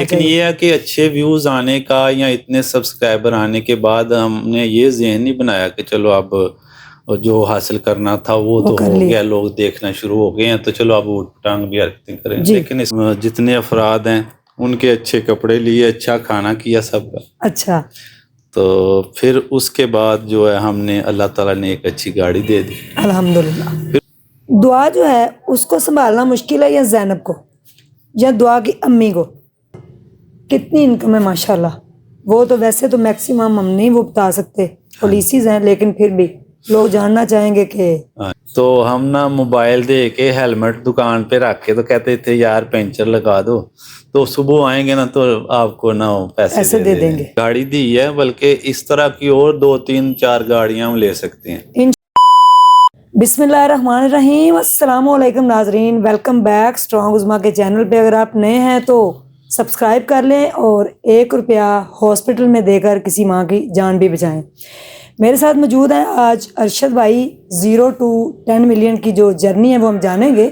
لیکن یہ ہے کہ اچھے ویوز آنے کا یا اتنے سبسکرائبر آنے کے بعد ہم نے یہ ذہن نہیں بنایا کہ چلو اب جو حاصل کرنا تھا وہ تو ہو گیا، لوگ دیکھنا شروع ہو گئے ہیں تو چلو اب اوٹ ٹانگ بھی حرکتیں کریں. لیکن جتنے افراد ہیں ان کے اچھے کپڑے لیے، اچھا کھانا کیا سب کا. اچھا، تو پھر اس کے بعد جو ہے ہم نے اللہ تعالیٰ نے ایک اچھی گاڑی دے دی الحمدللہ. دعا جو ہے اس کو سنبھالنا مشکل ہے یا زینب کو یا دعا کی امی کو؟ کتنی انکم ہے ماشاءاللہ؟ وہ تو ویسے تو میکسیمم ہم نہیں وہ بتا سکتے، پالیسیز ہیں، لیکن پھر بھی لوگ جاننا چاہیں گے کہ تو ہم نا موبائل دے کے ہیلمٹ دکان پہ رکھ کے تو کہتے تھے یار پینچر لگا دو، تو صبح آئیں گے نا تو آپ کو نا پیسے دے دیں گے. گاڑی دی ہے، بلکہ اس طرح کی اور 2 3 4 گاڑیاں ہم لے سکتے ہیں. بسم اللہ الرحمن الرحیم. السلام علیکم ناظرین، ویلکم بیک اسٹرانگ عظمیٰ کے چینل پہ. اگر آپ نئے ہیں تو سبسکرائب کر لیں اور 1 روپیہ ہاسپٹل میں دے کر کسی ماں کی جان بھی بچائیں. میرے ساتھ موجود ہیں آج ارشد بھائی. 0 to 10 ملین کی جو جرنی ہے وہ ہم جانیں گے،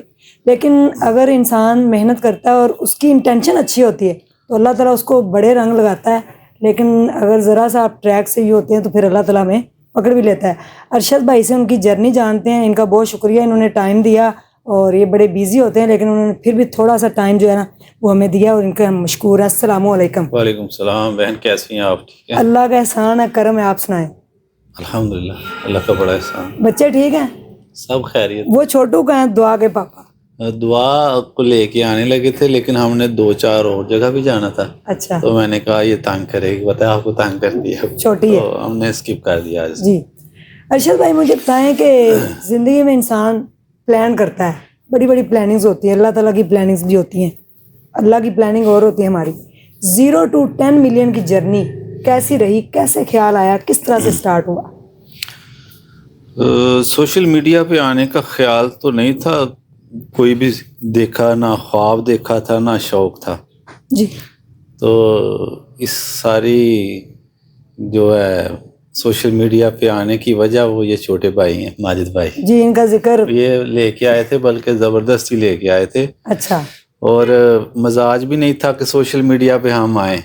لیکن اگر انسان محنت کرتا ہے اور اس کی انٹینشن اچھی ہوتی ہے تو اللہ تعالیٰ اس کو بڑے رنگ لگاتا ہے. لیکن اگر ذرا سا آپ ٹریک سے ہی ہوتے ہیں تو پھر اللہ تعالیٰ ہمیں پکڑ بھی لیتا ہے. ارشد بھائی سے ان کی جرنی جانتے ہیں. ان کا بہت شکریہ، انہوں نے ٹائم دیا، اور یہ بڑے بیزی ہوتے ہیں لیکن انہوں نے پھر بھی تھوڑا سا ٹائم جو ہے نا وہ ہمیں دیا، اور ان کا ہم مشکور ہیں. السلام علیکم. وعلیکم السلام. بہن کیسی ہیں آپ؟ ٹھیک ہیں؟ اللہ کا احسان ہے، کرم ہے. آپ سنائیں. الحمدللہ، اللہ کا بڑا احسان. بچے ٹھیک ہیں؟ سب خیریت. وہ چھوٹو کا ہیں دعا کے پاپا؟ دعا کو لے کے آنے لگے تھے لیکن ہم نے 2 4 اور جگہ بھی جانا تھا. اچھا. تو میں نے کہا یہ تانگ کرے گی، بتایا آپ کو تانگ کر دیا، چھوٹی ہے تو ہم نے اسکپ کر دیا آج. جی. ارشد بھائی مجھے بتائیں کہ زندگی میں انسان پلان کرتا ہے، بڑی بڑی پلاننگز ہوتی ہیں، اللہ تعالیٰ کی پلاننگز بھی ہوتی ہیں، اللہ کی پلاننگ اور ہوتی ہے ہماری. 0 to 10 ملین کی جرنی کیسی رہی؟ کیسے خیال آیا؟ کس طرح سے سٹارٹ ہوا؟ سوشل میڈیا پہ آنے کا خیال تو نہیں تھا کوئی بھی دیکھا، نہ خواب دیکھا تھا نہ شوق تھا. جی. تو اس ساری جو ہے سوشل میڈیا پہ آنے کی وجہ وہ یہ چھوٹے بھائی ہیں، ماجد بھائی. جی، ان کا ذکر یہ لے کے آئے تھے، بلکہ زبردستی لے کے آئے تھے. اچھا. اور مزاج بھی نہیں تھا کہ سوشل میڈیا پہ ہم آئیں.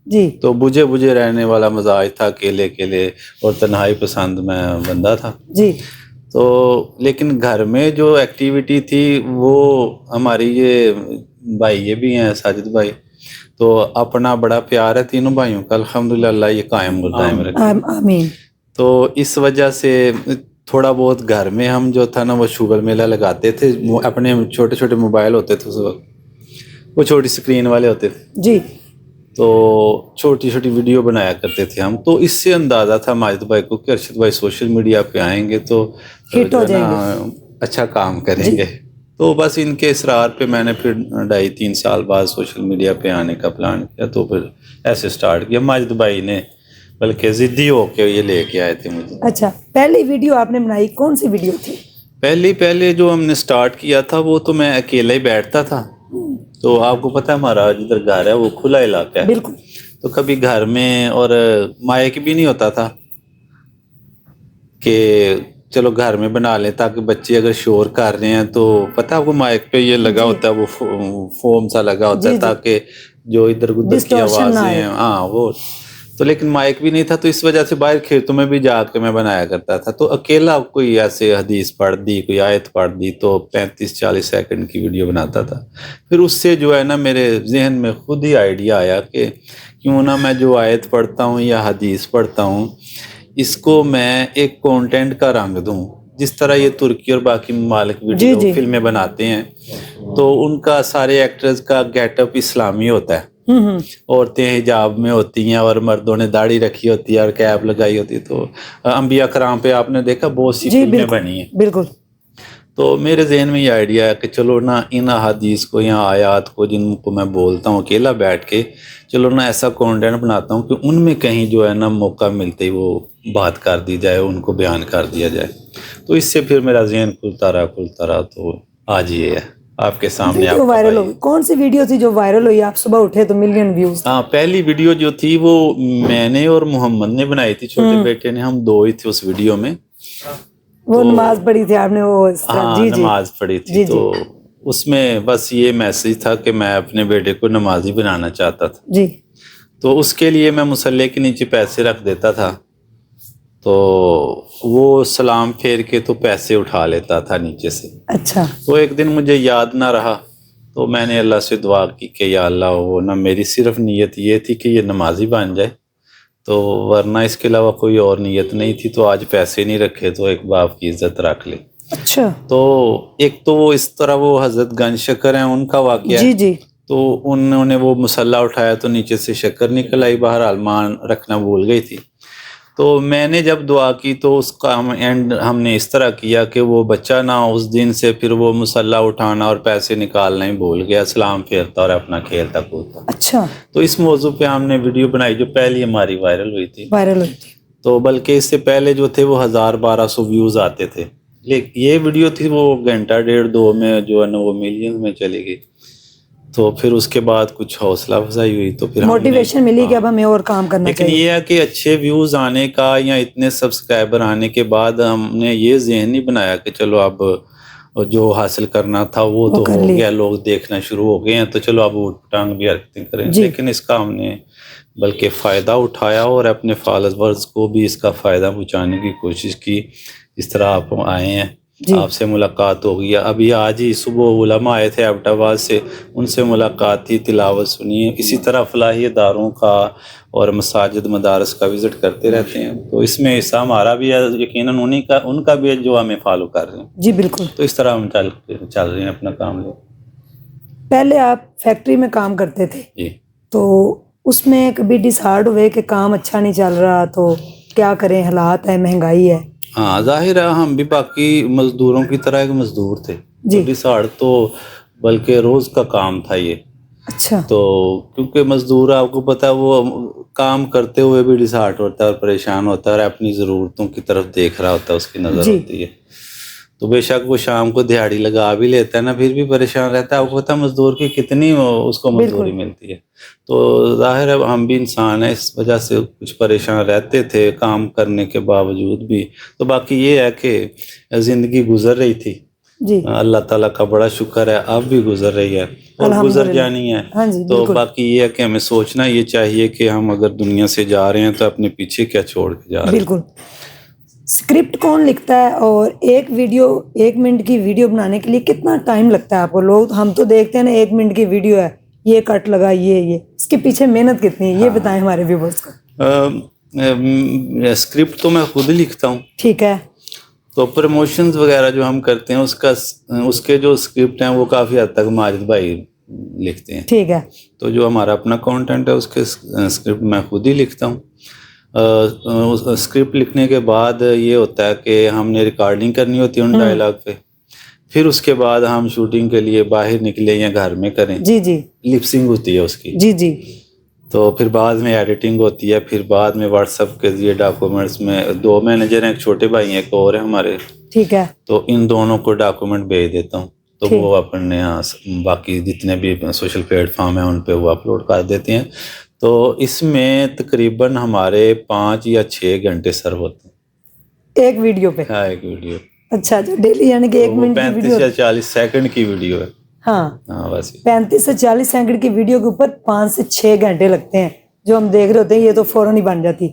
جی. تو بجھے رہنے والا مزاج تھا، اکیلے اور تنہائی پسند میں بندہ تھا. جی. تو لیکن گھر میں جو ایکٹیویٹی تھی وہ ہماری، یہ بھائی یہ بھی ہیں ساجد بھائی، تو اپنا بڑا پیار ہے تینوں بھائیوں کا، الحمدللہ اللہ یہ قائم دائم رکھے. آمین. تو اس وجہ سے تھوڑا بہت گھر میں ہم جو تھا نا وہ شوگر میلہ لگاتے تھے. اپنے چھوٹے چھوٹے موبائل ہوتے تھے اس وقت، وہ چھوٹی سکرین والے ہوتے تھے. جی. تو چھوٹی چھوٹی ویڈیو بنایا کرتے تھے ہم. تو اس سے اندازہ تھا ماجد بھائی کو کہ ارشد بھائی سوشل میڈیا پہ آئیں گے تو ہٹ ہو جائیں گے، اچھا کام کریں گے. تو بس ان کے اصرار پہ میں نے پھر 2.5 3 سال بعد سوشل میڈیا پہ آنے کا پلان کیا. تو پھر ایسے سٹارٹ کیا. ماجد بھائی نے بلکہ ضدی ہو کے یہ لے کے آئے تھے مجھے. اچھا. پہلی ویڈیو آپ نے بنائی کون سی ویڈیو تھی؟ پہلے جو ہم نے سٹارٹ کیا تھا وہ تو میں اکیلا ہی بیٹھتا تھا. تو آپ کو پتہ ہے ہمارا جدھر گھر ہے وہ کھلا علاقہ ہے. بالکل. تو کبھی گھر میں اور مائک بھی نہیں ہوتا تھا کہ چلو گھر میں بنا لیں تاکہ بچے اگر شور کر رہے ہیں تو پتہ ہے آپ کو مائک پہ یہ لگا ہوتا ہے، وہ فوم سا لگا ہوتا ہے تاکہ جو ادھر ادھر کی آوازیں ہیں وہ. تو لیکن مائک بھی نہیں تھا، تو اس وجہ سے باہر کھیتوں میں بھی جا کے میں بنایا کرتا تھا. تو اکیلا کوئی ایسے حدیث پڑھ دی، کوئی آیت پڑھ دی تو 35 40 سیکنڈ کی ویڈیو بناتا تھا. پھر اس سے جو ہے نا میرے ذہن میں خود ہی آئیڈیا آیا کہ کیوں نہ میں جو آیت پڑھتا ہوں یا حدیث پڑھتا ہوں اس کو میں ایک کانٹینٹ کا رنگ دوں. جس طرح یہ ترکی اور باقی ممالک ویڈیو فلمیں بناتے ہیں تو ان کا سارے ایکٹرز کا گیٹ اپ اسلامی ہوتا ہے. عورتیں حجاب میں ہوتی ہیں اور مردوں نے داڑھی رکھی ہوتی ہے اور کیپ لگائی ہوتی ہے. تو انبیاء کرام پہ آپ نے دیکھا بہت سی فلمیں بنی ہیں. بالکل. تو میرے ذہن میں یہ آئیڈیا ہے کہ چلو نا ان احادیث کو یا آیات کو جن کو میں بولتا ہوں اکیلا بیٹھ کے، چلو نا ایسا کانٹینٹ بناتا ہوں کہ ان میں کہیں جو ہے نا موقع ملتے ہی وہ بات کر دی جائے، ان کو بیان کر دیا جائے. تو اس سے پھر میرا ذہن کھلتا رہا تو آج یہ ہے آپ کے سامنے. آپ وائرل ہوئی کون سی ویڈیو تھی جو وائرل ہوئی؟ آپ صبح اٹھے تو ملین ویوز. ہاں، پہلی ویڈیو جو تھی وہ میں نے اور محمد نے بنائی تھی، چھوٹے بیٹے نے. ہم 2 ہی تھے اس ویڈیو میں. وہ نماز پڑھی تھی آپ نے؟ وہ ہاں نماز پڑھی تھی. تو اس میں بس یہ میسج تھا کہ میں اپنے بیٹے کو نمازی بنانا چاہتا تھا. جی. تو اس کے لیے میں مصلی کے نیچے پیسے رکھ دیتا تھا, تو وہ سلام پھیر کے تو پیسے اٹھا لیتا تھا نیچے سے. اچھا. تو ایک دن مجھے یاد نہ رہا, تو میں نے اللہ سے دعا کی کہ یا اللہ, وہ نہ میری صرف نیت یہ تھی کہ یہ نمازی بن جائے, تو ورنہ اس کے علاوہ کوئی اور نیت نہیں تھی. تو آج پیسے نہیں رکھے تو ایک باپ کی عزت رکھ لی. اچھا. تو ایک تو وہ اس طرح وہ حضرت گنج شکر ہیں ان کا واقعہ جی ہے. جی. تو انہوں نے وہ مسلح اٹھایا تو نیچے سے شکر نکل آئی, بہرحال مان رکھنا بھول گئی تھی. تو میں نے جب دعا کی تو اس کا اینڈ ہم نے اس طرح کیا کہ وہ بچہ نہ اس دن سے پھر وہ مسلح اٹھانا اور پیسے نکالنا ہی بھول گیا, سلام پھیرتا اور اپنا کھیلتا کودتا. اچھا. تو اس موضوع پہ ہم نے ویڈیو بنائی جو پہلی ہماری وائرل ہوئی تھی. تو بلکہ اس سے پہلے جو تھے وہ 1000-1200 ویوز آتے تھے. یہ ویڈیو تھی وہ گھنٹہ ڈیڑھ دو میں جو ہے نا وہ ملین میں چلی گئی. تو پھر اس کے بعد کچھ حوصلہ افزائی ہوئی, تو پھر موٹیویشن ملی کہ اب ہمیں اور کام کرنا چاہیے. لیکن یہ ہے کہ اچھے ویوز آنے کا یا اتنے سبسکرائبر آنے کے بعد ہم نے یہ ذہن نہیں بنایا کہ چلو اب جو حاصل کرنا تھا وہ تو ہو گیا, لوگ دیکھنا شروع ہو گئے ہیں تو چلو اب اٹھ ٹانگ بھی حرکتیں کریں. لیکن اس کا ہم نے بلکہ فائدہ اٹھایا اور اپنے فالوورز کو بھی اس کا فائدہ پہنچانے کی کوشش کی. اس طرح آپ آئے ہیں, آپ سے ملاقات ہو گئی. ابھی آج ہی صبح علماء آئے تھے ایبٹ آباد سے, ان سے ملاقات تھی, تلاوت سنی. اسی طرح فلاحی اداروں کا اور مساجد مدارس کا وزٹ کرتے رہتے ہیں. تو اس میں حصہ ہمارا بھی ہے یقیناً, ان کا بھی ہے جو ہمیں فالو کر رہے ہیں. جی بالکل. تو اس طرح ہم چل رہے ہیں اپنا کام لے. پہلے آپ فیکٹری میں کام کرتے تھے جی, تو اس میں کبھی ڈسہارڈ ہوئے کہ کام اچھا نہیں چل رہا تو کیا کریں, حالات ہے, مہنگائی ہے. ہاں ظاہر ہے, ہم بھی باقی مزدوروں کی طرح ایک مزدور تھے. جی. ڈسہارڈ تو بلکہ روز کا کام تھا یہ. اچھا. تو کیونکہ مزدور آپ کو پتہ ہے وہ کام کرتے ہوئے بھی ڈسہارٹ ہوتا ہے اور پریشان ہوتا ہے اور اپنی ضرورتوں کی طرف دیکھ رہا ہوتا ہے, اس کی نظر ہوتی ہے. تو بے شک وہ شام کو دیہاڑی لگا بھی لیتا ہے نا, پھر بھی پریشان رہتا ہے. آپ کو پتہ ہے مزدور کی کتنی اس کو مزدوری ملتی ہے. تو ظاہر ہے ہم بھی انسان ہیں, اس وجہ سے کچھ پریشان رہتے تھے کام کرنے کے باوجود بھی. تو باقی یہ ہے کہ زندگی گزر رہی تھی. جی. اللہ تعالیٰ کا بڑا شکر ہے, اب بھی گزر رہی ہے اور گزر جانی ہے. تو باقی یہ ہے کہ ہمیں سوچنا یہ چاہیے کہ ہم اگر دنیا سے جا رہے ہیں تو اپنے پیچھے کیا چھوڑ کے جا رہے ہیں. بالکل. اسکرپٹ کون لکھتا ہے اور ایک منٹ کی ویڈیو بنانے کے لیے کتنا ٹائم لگتا ہے آپ کو؟ لوگ ہم تو دیکھتے ہیں نا 1 منٹ کی ویڈیو ہے, یہ کٹ لگا, یہ اس کے پیچھے محنت کتنی ہے یہ بتائیں ہمارے ویورز کو. اسکرپٹ تو میں خود ہی لکھتا ہوں. ٹھیک ہے. تو پروموشنز وغیرہ جو ہم کرتے ہیں اس کے جو اسکرپٹ ہیں وہ کافی حد تک ماجد بھائی لکھتے ہیں. ٹھیک ہے. تو جو ہمارا اپنا کانٹینٹ ہے اس کے اسکرپٹ میں خود ہی لکھتا ہوں. اسکرپٹ لکھنے کے بعد یہ ہوتا ہے کہ ہم نے ریکارڈنگ کرنی ہوتی ہے ان ڈائلاگ پہ, پھر اس کے بعد ہم شوٹنگ کے لیے باہر نکلیں یا گھر میں کریں. جی جی. لپسنگ ہوتی ہے اس کی. جی جی. تو پھر بعد میں ایڈیٹنگ ہوتی ہے, پھر بعد میں واٹس ایپ کے ذریعے ڈاکومنٹس میں 2 مینیجر ہیں, ایک چھوٹے بھائی ہیں, ایک اور ہیں ہمارے. ٹھیک ہے. تو ان دونوں کو ڈاکومنٹ بھیج دیتا ہوں, تو وہ اپنے باقی جتنے بھی سوشل پلیٹ فارم ہیں ان پہ وہ اپلوڈ کر دیتے ہیں. تو اس میں تقریباً ہمارے 5 یا 6 گھنٹے سرو ہوتے ہیں ایک ویڈیو پہ. ہاں, ایک ویڈیو. اچھا, جو ڈیلی یعنی کہ 1 منٹ کی ویڈیو 35 یا 40 سیکنڈ کی ویڈیو ہے. ہاں بس 35 سے 40 سیکنڈ کی ویڈیو کے اوپر 5 سے 6 گھنٹے لگتے ہیں جو ہم دیکھ رہے ہوتے ہیں, یہ تو فوراً ہی بن جاتی.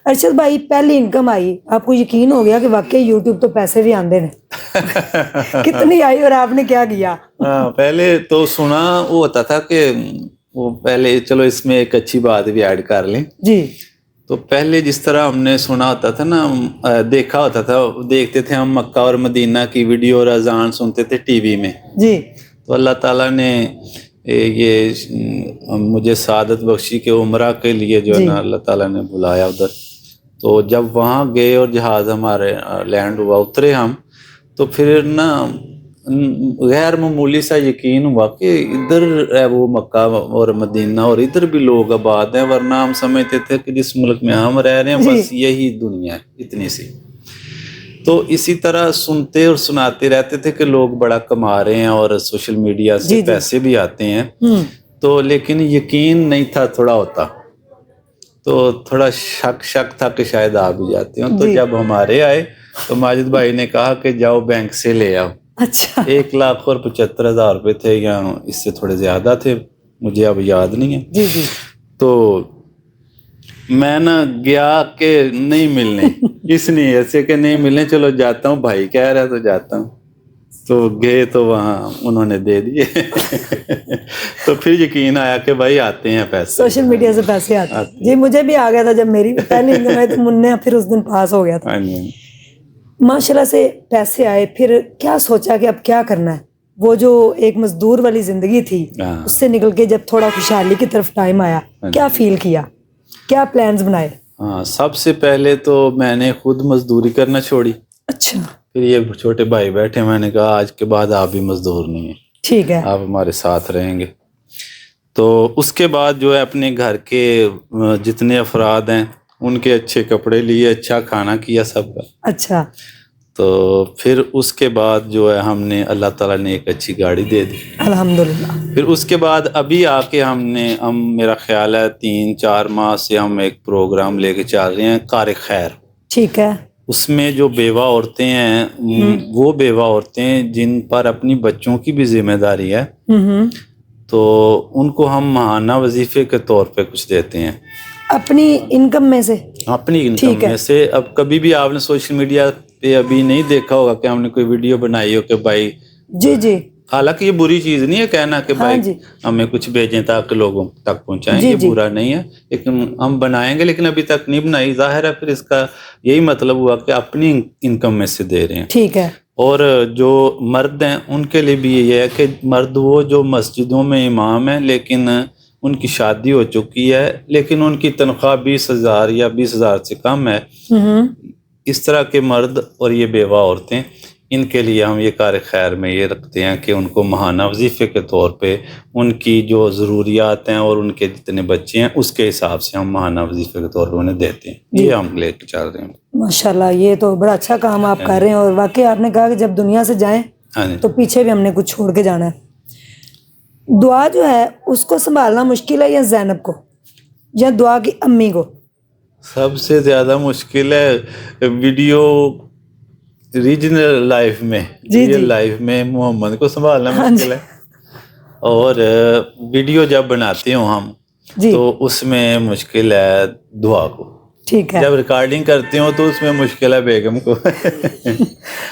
ارشد بھائی, پہلی انکم آئی آپ کو یقین ہو گیا کہ واقعی یوٹیوب تو پیسے بھی آندے ہیں؟ کتنی آئی اور آپ نے کیا کیا؟ پہلے تو سنا وہ ہوتا تھا کہ وہ پہلے چلو اس میں ایک اچھی بات بھی ایڈ کر لیں. جی. تو پہلے جس طرح ہم نے سنا ہوتا تھا نا, دیکھا ہوتا تھا, دیکھتے تھے ہم مکہ اور مدینہ کی ویڈیو اور اذان سنتے تھے ٹی وی میں. جی. تو اللہ تعالیٰ نے یہ مجھے سعادت بخشی کہ عمرہ کے لیے جو ہے نا اللہ تعالیٰ نے بلایا ادھر. تو جب وہاں گئے اور جہاز ہمارے لینڈ ہوا, اترے ہم, تو پھر نا غیر معمولی سا یقین ہوا کہ ادھر ہے وہ مکہ اور مدینہ اور ادھر بھی لوگ آباد ہیں, ورنہ ہم سمجھتے تھے کہ جس ملک میں ہم رہ رہے ہیں بس یہی دنیا ہے اتنی سی. تو اسی طرح سنتے اور سناتے رہتے تھے کہ لوگ بڑا کما رہے ہیں اور سوشل میڈیا سے پیسے بھی آتے ہیں. تو لیکن یقین نہیں تھا, تھوڑا ہوتا تو تھوڑا شک تھا کہ شاید آ بھی جاتے ہوں. تو جب ہمارے آئے تو ماجد بھائی نے کہا کہ جاؤ بینک سے لے آؤ. اچھا 1,75,000 روپے تھے یا اس سے تھوڑے زیادہ تھے, مجھے اب یاد نہیں ہے. جی جی. تو میں نا گیا کہ نہیں ملنے, اس لیے ایسے کہ نہیں ملنے, چلو جاتا ہوں, بھائی کہہ رہا تو جاتا ہوں. تو گئے تو وہاں انہوں نے دے دیے. تو پھر یقین آیا کہ بھائی آتے ہیں پیسے, سوشل میڈیا سے پیسے آتے ہیں. جی مجھے بھی آ گیا تھا جب میری پہلی انکم آئی تو منع پھر اس دن پاس ہو گیا تھا. ماشاءاللہ سے پیسے آئے, پھر کیا سوچا کہ اب کیا کرنا ہے؟ وہ جو ایک مزدور والی زندگی تھی اس سے نکل کے جب تھوڑا خوشحالی کی طرف ٹائم آیا, کیا فیل کیا, کیا پلانز بنائے؟ ہاں, سب سے پہلے تو میں نے خود مزدوری کرنا چھوڑی. اچھا. پھر یہ چھوٹے بھائی بیٹھے, میں نے کہا آج کے بعد آپ بھی مزدور نہیں ہیں, ٹھیک ہے, آپ ہمارے ساتھ رہیں گے. تو اس کے بعد جو ہے اپنے گھر کے جتنے افراد ہیں ان کے اچھے کپڑے لیے, اچھا کھانا کیا سب کا. اچھا. تو پھر اس کے بعد جو ہے ہم نے, اللہ تعالیٰ نے ایک اچھی گاڑی دے دی الحمدللہ. پھر اس کے بعد ابھی آ کے ہم میرا خیال ہے 3-4 ماہ سے ہم ایک پروگرام لے کے چل رہے ہیں, کار خیر. ٹھیک ہے. اس میں جو بیوہ عورتیں ہیں, وہ بیوہ عورتیں جن پر اپنی بچوں کی بھی ذمہ داری ہے, تو ان کو ہم ماہانہ وظیفے کے طور پہ کچھ دیتے ہیں اپنی انکم میں سے. اپنی انکم میں سے. اب کبھی بھی آپ نے سوشل میڈیا پہ ابھی نہیں دیکھا ہوگا کہ ہم نے کوئی ویڈیو بنائی ہو کہ بھائی, جی جی, حالانکہ یہ بری چیز نہیں ہے کہنا کہ بھائی ہمیں کچھ بھیجیں تاکہ لوگوں تک پہنچائیں, یہ برا نہیں ہے, لیکن ہم بنائیں گے, لیکن ابھی تک نہیں بنائی. ظاہر ہے پھر اس کا یہی مطلب ہوا کہ اپنی انکم میں سے دے رہے ہیں. ٹھیک ہے. اور جو مرد ہیں ان کے لیے بھی یہ ہے کہ مرد وہ جو مسجدوں میں امام ہیں لیکن ان کی شادی ہو چکی ہے, لیکن ان کی تنخواہ 20,000 یا 20,000 سے کم ہے, اس طرح کے مرد اور یہ بیوہ عورتیں, ان کے لیے ہم یہ کار خیر میں یہ رکھتے ہیں کہ ان کو ماہانہ وظیفے کے طور پہ ان کی جو ضروریات ہیں اور ان کے جتنے بچے ہیں اس کے حساب سے ہم ماہانہ وظیفے کے طور پہ انہیں دیتے ہیں. یہ ہم لے کے چل رہے ہیں. ماشاءاللہ, یہ تو بڑا اچھا کام آپ کر رہے ہیں. اور واقعی آپ نے کہا کہ جب دنیا سے جائیں تو پیچھے بھی ہم نے کچھ چھوڑ کے جانا ہے. دعا جو ہے اس کو سنبھالنا مشکل ہے یا زینب کو, یا دعا کی امی کو؟ سب سے زیادہ مشکل ہے ویڈیو ریجنل لائف میں, ریئل لائف میں محمد کو سنبھالنا مشکل ہے. اور ویڈیو جب بناتے ہوں ہم تو اس میں مشکل ہے دعا کو. ٹھیک ہے. جب ریکارڈنگ کرتے ہوں تو اس میں مشکل ہے بیگم کو.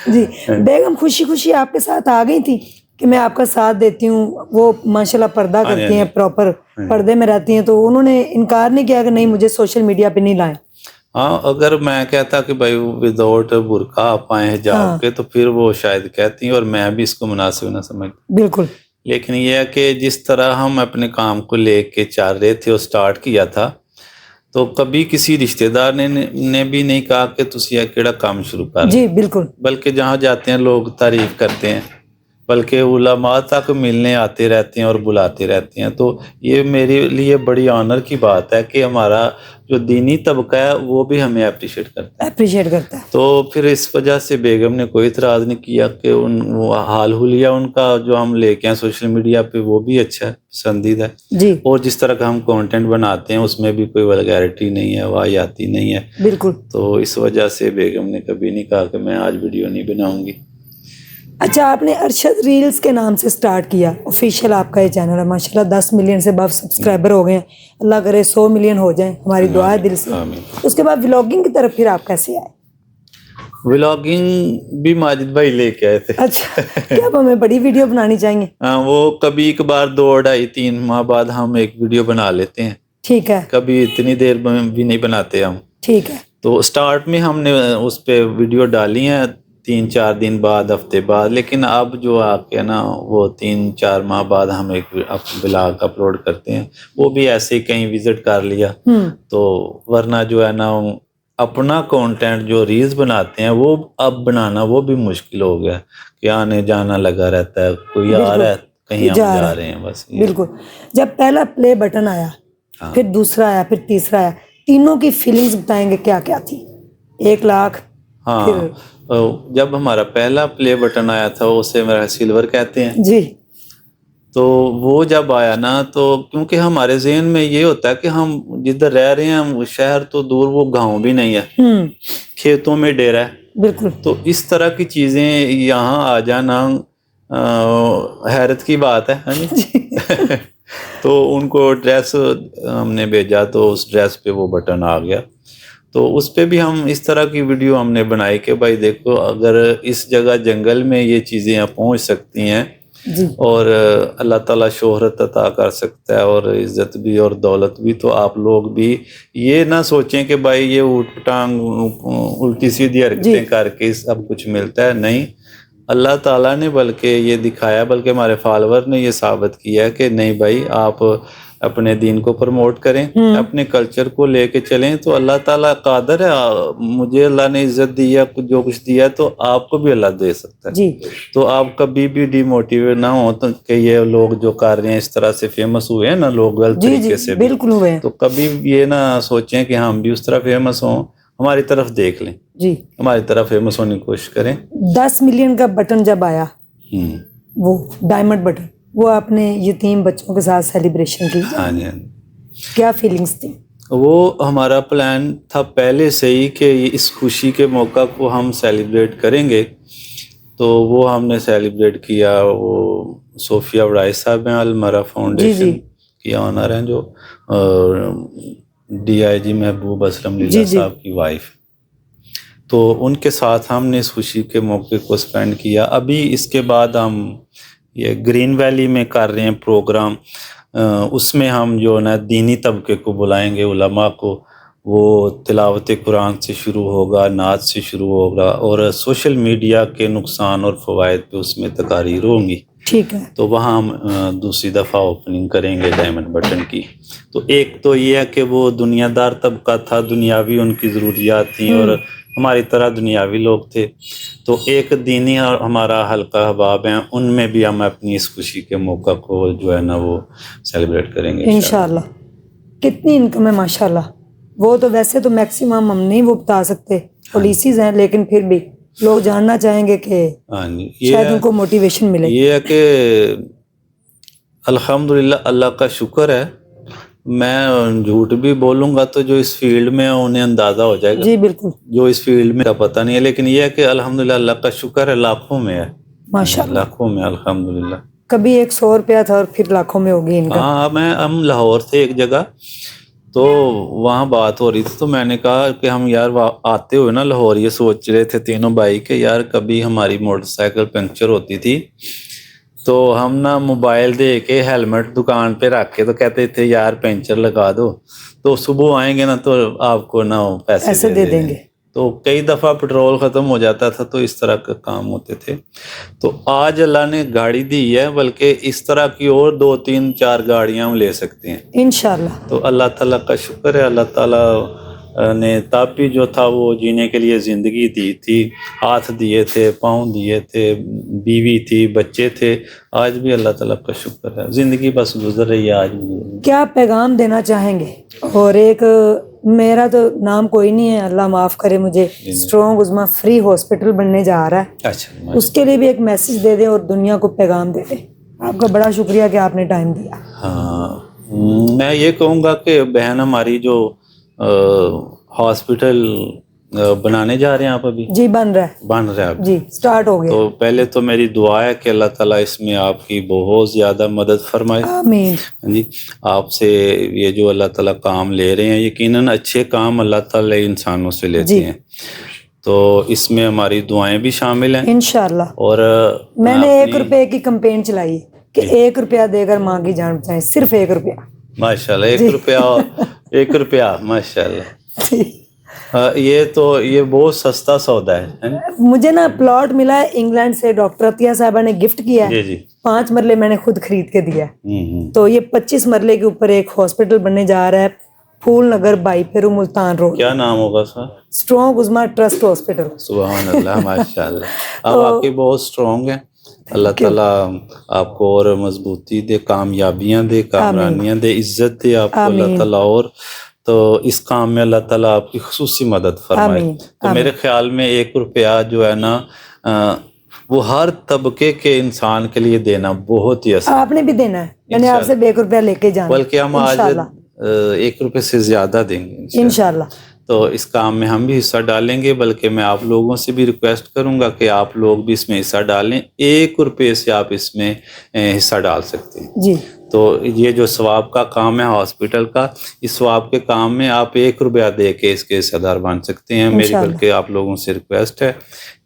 جی, بیگم خوشی خوشی آپ کے ساتھ آ گئی تھی کہ میں آپ کا ساتھ دیتی ہوں, وہ ماشاءاللہ پردہ کرتی ہیں, پراپر پردے میں رہتی ہیں, تو انہوں نے انکار نہیں کیا کہ نہیں مجھے سوشل میڈیا پہ نہیں لائیں؟ ہاں, اگر میں کہتا کہ بھائی وداؤٹ برقع آپ آئیں حجاب کے تو پھر وہ شاید کہتی ہیں, اور میں بھی اس کو مناسب نہ سمجھتا. بالکل. لیکن یہ ہے کہ جس طرح ہم اپنے کام کو لے کے چل رہے تھے اور سٹارٹ کیا تھا, تو کبھی کسی رشتہ دار نے بھی نہیں کہا کہ تسی یہ کیڑا کام شروع کر رہے. جی بالکل. بلکہ جہاں جاتے ہیں لوگ تعریف کرتے ہیں, بلکہ علماء تک ملنے آتے رہتے ہیں اور بلاتے رہتے ہیں. تو یہ میرے لیے بڑی آنر کی بات ہے کہ ہمارا جو دینی طبقہ ہے وہ بھی ہمیں اپریشیٹ کرتا ہے. تو پھر اس وجہ سے بیگم نے کوئی اعتراض نہیں کیا کہ وہ حال حلیہ ان کا جو ہم لے کے ہیں سوشل میڈیا پہ وہ بھی اچھا ہے, پسندیدہ ہے. جی. اور جس طرح کا ہم کانٹینٹ بناتے ہیں اس میں بھی کوئی ولگیرٹی نہیں ہے, واہیاتی نہیں ہے. بالکل. تو اس وجہ سے بیگم نے کبھی نہیں کہا کہ میں آج ویڈیو نہیں بناؤں گی. اچھا, آپ نے ارشد ریلز کے نام سے سٹارٹ کیا, آفیشیل آپ کا یہ چینل ہے, ماشاءاللہ 10 ملین سے ابو سبسکرائبر ہو گئے ہیں. اللہ کرے 100 ملین ہو جائیں, ہماری دعا ہے دل سے. اس کے بعد ولاگنگ کی طرف پھر آپ کیسے آئے؟ ولاگنگ بھی ماجد بھائی لے کے آئے تھے. اچھا, کیا آپ ہمیں بڑی ویڈیو بنانی چاہیں گے؟ ہاں, وہ کبھی ایک بار 2, 2.5, 3 ماہ بعد ہم ایک ویڈیو بنا لیتے ہیں. ٹھیک ہے. کبھی اتنی دیر میں بھی نہیں بناتے ہم. ٹھیک ہے. تو سٹارٹ میں ہم نے اس پہ ویڈیو ڈالی ہیں 3-4 دن بعد, ہفتے بعد, لیکن اب جو آ کے نا وہ 3-4 ماہ بعد ہم ایک بلاگ اپلوڈ کرتے ہیں. وہ بھی ایسے ہی کہیں وزٹ کر لیا. تو ورنہ جو ہے نا اپنا کانٹینٹ جو ریلز بناتے ہیں وہ اب بنانا وہ بھی مشکل ہو گیا کہ آنے جانا لگا رہتا ہے, کوئی آ رہا ہے کہیں ہم جا رہے ہیں بس. بالکل. جب پہلا پلے بٹن آیا, پھر دوسرا آیا, پھر تیسرا آیا, تینوں کی فیلنگز بتائیں گے کیا کیا تھی؟ 1 لاکھ. ہاں, جب ہمارا پہلا پلے بٹن آیا تھا اسے میرا سلور کہتے ہیں. جی. تو وہ جب آیا نا تو کیونکہ ہمارے ذہن میں یہ ہوتا ہے کہ ہم جدھر رہ رہے ہیں, ہم شہر تو دور, وہ گاؤں بھی نہیں ہے, کھیتوں میں ڈیرا ہے. بالکل. تو اس طرح کی چیزیں یہاں آ جانا حیرت کی بات ہے. تو ان کو ڈریس ہم نے بھیجا تو اس ڈریس پہ وہ بٹن آ گیا. تو اس پہ بھی ہم اس طرح کی ویڈیو ہم نے بنائی کہ بھائی دیکھو اگر اس جگہ جنگل میں یہ چیزیں یہاں پہنچ سکتی ہیں اور اللہ تعالیٰ شہرت عطا کر سکتا ہے اور عزت بھی اور دولت بھی, تو آپ لوگ بھی یہ نہ سوچیں کہ بھائی یہ اوٹ پٹانگ الٹی سیدھی حرکتیں کر کے سب کچھ ملتا ہے. نہیں, اللہ تعالیٰ نے بلکہ یہ دکھایا, بلکہ ہمارے فالوور نے یہ ثابت کیا ہے کہ نہیں بھائی آپ اپنے دین کو پروموٹ کریں, اپنے کلچر کو لے کے چلیں, تو اللہ تعالیٰ قادر ہے. مجھے اللہ نے عزت دی ہے, جو کچھ دیا ہے تو آپ کو بھی اللہ دے سکتا ہے. تو آپ کبھی بھی ڈی موٹیویٹ نہ ہو تو کہ یہ لوگ جو کر رہے ہیں اس طرح سے فیمس ہوئے ہیں نا لوگ غلط طریقے سے, بالکل ہوئے, تو کبھی یہ نہ سوچیں کہ ہم بھی اس طرح فیمس ہوں. ہماری طرف دیکھ لیں, ہماری طرف فیمس ہونے کی کوشش کریں. 10 ملین کا بٹن جب آیا, وہ ڈائمنڈ بٹن, وہ آپ نے یتیم بچوں کے ساتھ سیلیبریشن کی, کیا فیلنگز تھی؟ وہ ہمارا پلان تھا پہلے سے ہی کہ اس خوشی کے موقع کو ہم سیلیبریٹ کریں گے. تو وہ ہم نے سیلیبریٹ کیا. وہ صوفیہ وڑائی صاحب ہیں, المرا فاؤنڈیشن کی آنر ہیں, جو DIG محبوب اسلم لیلا صاحب کی وائف. تو ان کے ساتھ ہم نے اس خوشی کے موقع کو سپینڈ کیا. ابھی اس کے بعد ہم یہ گرین ویلی میں کر رہے ہیں پروگرام. اس میں ہم جو نا دینی طبقے کو بلائیں گے, علماء کو. وہ تلاوت قرآن سے شروع ہوگا, نعت سے شروع ہوگا, اور سوشل میڈیا کے نقصان اور فوائد پہ اس میں تقاریر ہوں گی. ٹھیک ہے. تو وہاں ہم دوسری دفعہ اوپننگ کریں گے ڈائمنڈ بٹن کی. تو ایک تو یہ ہے کہ وہ دنیا دار طبقہ تھا, دنیاوی ان کی ضروریات تھیں, اور ہماری طرح دنیاوی لوگ تھے. تو ایک دینی اور ہمارا حلقہ احباب ہیں, ان میں بھی ہم اپنی اس خوشی کے موقع کو جو ہے نا وہ سیلیبریٹ کریں گے انشاءاللہ. کتنی انکم ہے ماشاءاللہ؟ وہ تو ویسے تو میکسیمم ہم نہیں وہ بتا سکتے, پالیسیز ہیں, لیکن پھر بھی لوگ جاننا چاہیں گے کہ شاید ان کو موٹیویشن ملے. یہ ہے کہ الحمدللہ اللہ کا شکر ہے. میں جھوٹ بھی بولوں گا تو جو اس فیلڈ میں انہیں اندازہ ہو جائے گا. جی بالکل. جو اس فیلڈ میں کا پتہ نہیں ہے, لیکن یہ ہے کہ الحمدللہ اللہ کا شکر ہے, لاکھوں میں ہے ماشاءاللہ, لاکھوں میں الحمدللہ. کبھی 100 روپیہ تھا اور پھر لاکھوں میں ہوگی ان کا. ہاں, ہم لاہور تھے ایک جگہ, تو وہاں بات ہو رہی تھی. تو میں نے کہا کہ ہم یار آتے ہوئے نا لاہور یہ سوچ رہے تھے تینوں بھائی کہ یار کبھی ہماری موٹر سائیکل پنکچر ہوتی تھی تو ہم نا موبائل دے کے ہیلمٹ دکان پہ رکھ کے تو کہتے تھے یار پنچر لگا دو, تو صبح آئیں گے نا تو آپ کو نا پیسے دے دیں گے. تو کئی دفعہ پٹرول ختم ہو جاتا تھا, تو اس طرح کے کام ہوتے تھے. تو آج اللہ نے گاڑی دی ہے, بلکہ اس طرح کی اور 2 3 4 گاڑیاں ہم لے سکتے ہیں انشاءاللہ. تو اللہ تعالیٰ کا شکر ہے. اللہ تعالیٰ نے تب بھی جو تھا وہ جینے کے لیے زندگی دی تھی, ہاتھ دیے تھے, پاؤں دیے تھے, بیوی تھی, بچے تھے. آج بھی اللہ تعالیٰ کا شکر ہے, زندگی بس گزر رہی ہے. آج بھی کیا پیغام دینا چاہیں گے؟ اور ایک میرا تو نام کوئی نہیں ہے, اللہ معاف کرے مجھے, اسٹرانگ عظمیٰ فری ہاسپٹل بننے جا رہا ہے. اچھا, اس کے لیے بھی ایک میسج دے دیں اور دنیا کو پیغام دے دیں. آپ کا بڑا شکریہ کہ آپ نے ٹائم دیا. ہاں, میں یہ کہوں گا کہ بہن ہماری جو ہاسپٹل بنانے جا رہے ہیں آپ ابھی. جی بن رہا ہے جی, سٹارٹ ہو گیا. تو پہلے تو میری دعا ہے کہ اللہ تعالیٰ اس میں آپ کی بہت زیادہ مدد فرمائے. آمین. جی, آپ سے یہ جو اللہ تعالیٰ کام لے رہے ہیں, یقیناً اچھے کام اللہ تعالیٰ انسانوں سے لیتے ہیں. تو اس میں ہماری دعائیں بھی شامل ہیں انشاءاللہ. اور میں نے 1 روپے کی کمپین چلائی ہے کہ 1 روپیہ دے کر ماں کی جان بچائیں, صرف 1 روپیہ. ماشاءاللہ, 1 روپیہ 1 روپیہ ماشاءاللہ. یہ بہت سستا سودا ہے. مجھے نا پلاٹ ملا ہے انگلینڈ سے, ڈاکٹر عطیہ صاحبہ نے گفٹ کیا ہے. 5 مرلے میں نے خود خرید کے دیا ہے. تو یہ 25 مرلے کے اوپر ایک ہاسپٹل بننے جا رہا ہے, پھول نگر بائی پیرو ملتان روڈ. کیا نام ہوگا sir? Strong Uzma trust hospital. سبحان اللہ, ماشاءاللہ. آپ واقعی بہت اسٹرانگ ہیں. اللہ تعالیٰ آپ کو اور مضبوطی دے, کامیابیاں دے, کامرانیاں دے, عزت دے آپ کو اللہ تعالیٰ. اور تو اس کام میں اللہ تعالیٰ آپ کی خصوصی مدد فرمائے. تو میرے خیال میں 1 روپیہ جو ہے نا وہ ہر طبقے کے انسان کے لیے دینا بہت ہی آسان. آپ نے بھی دینا ہے, میں نے آپ سے 1 روپیہ لے کے جانا, بلکہ ہم آج 1 روپے سے زیادہ دیں گے انشاءاللہ. تو اس کام میں ہم بھی حصہ ڈالیں گے، بلکہ میں آپ لوگوں سے بھی ریکویسٹ کروں گا کہ آپ لوگ بھی اس میں حصہ ڈالیں. 1 روپے سے آپ اس میں حصہ ڈال سکتے ہیں. جی تو یہ جو ثواب کا کام ہے ہاسپٹل کا، اس ثواب کے کام میں آپ 1 روپیہ دے کے اس کے حصہ دار بن سکتے ہیں. میری انشاءاللہ. بلکہ آپ لوگوں سے ریکویسٹ ہے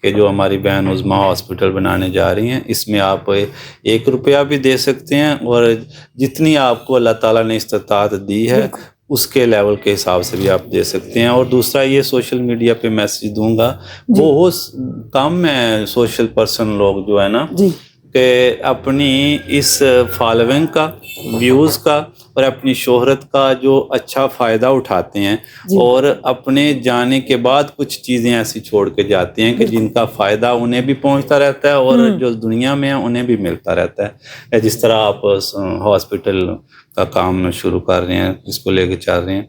کہ جو ہماری بہن عظمیٰ ہاسپٹل بنانے جا رہی ہیں، اس میں آپ 1 روپیہ بھی دے سکتے ہیں، اور جتنی آپ کو اللہ تعالیٰ نے استطاعت دی ہے اس کے لیول کے حساب سے بھی آپ دے سکتے ہیں. اور دوسرا یہ سوشل میڈیا پہ میسیج دوں گا، بہت کم ہے سوشل پرسن لوگ جو ہے نا جی کہ اپنی اس فالوئنگ کا، ویوز کا اور اپنی شہرت کا جو اچھا فائدہ اٹھاتے ہیں، اور اپنے جانے کے بعد کچھ چیزیں ایسی چھوڑ کے جاتے ہیں کہ جن کا فائدہ انہیں بھی پہنچتا رہتا ہے اور جو دنیا میں ہیں انہیں بھی ملتا رہتا ہے. جس طرح آپ ہاسپٹل کا کام شروع کر رہے ہیں، جس کو لے کے چل رہے ہیں،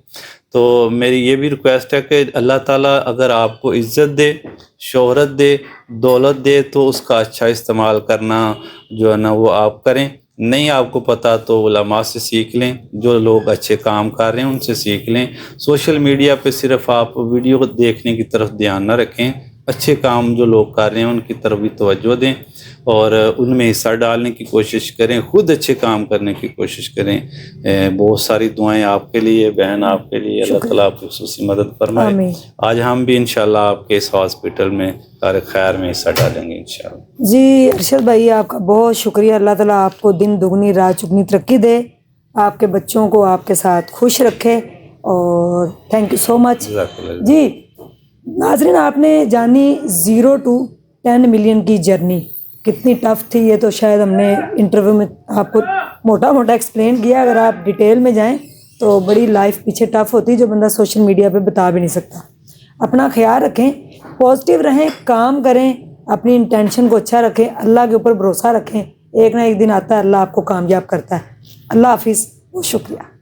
تو میری یہ بھی ریکویسٹ ہے کہ اللہ تعالیٰ اگر آپ کو عزت دے، شہرت دے، دولت دے، تو اس کا اچھا استعمال کرنا جو ہے نا وہ آپ کریں. نہیں آپ کو پتہ تو علماء سے سیکھ لیں، جو لوگ اچھے کام کر رہے ہیں ان سے سیکھ لیں. سوشل میڈیا پہ صرف آپ ویڈیو دیکھنے کی طرف دھیان نہ رکھیں، اچھے کام جو لوگ کر رہے ہیں ان کی طرف بھی توجہ دیں اور ان میں حصہ ڈالنے کی کوشش کریں، خود اچھے کام کرنے کی کوشش کریں. بہت ساری دعائیں آپ کے لیے بہن، آپ کے لیے. اللہ تعالیٰ آپ کی خصوصی مدد فرمائے. آج ہم بھی انشاءاللہ آپ کے اس ہاسپٹل میں کار خیر میں حصہ ڈالیں گے انشاءاللہ. جی ارشد بھائی آپ کا بہت شکریہ. اللہ تعالیٰ آپ کو دن دگنی رات چگنی ترقی دے، آپ کے بچوں کو آپ کے ساتھ خوش رکھے، اور تھینک یو سو مچ. جی ناظرین، آپ نے جانی 0 to 10 ملین کی جرنی کتنی ٹف تھی. یہ تو شاید ہم نے انٹرویو میں آپ کو موٹا موٹا ایکسپلین کیا، اگر آپ ڈیٹیل میں جائیں تو بڑی لائف پیچھے ٹف ہوتی ہے جو بندہ سوشل میڈیا پہ بتا بھی نہیں سکتا. اپنا خیال رکھیں، پازیٹیو رہیں، کام کریں، اپنی انٹینشن کو اچھا رکھیں، اللہ کے اوپر بھروسہ رکھیں. ایک نہ ایک دن آتا ہے، اللہ آپ کو کامیاب کرتا ہے. اللہ حافظ، بہت شکریہ.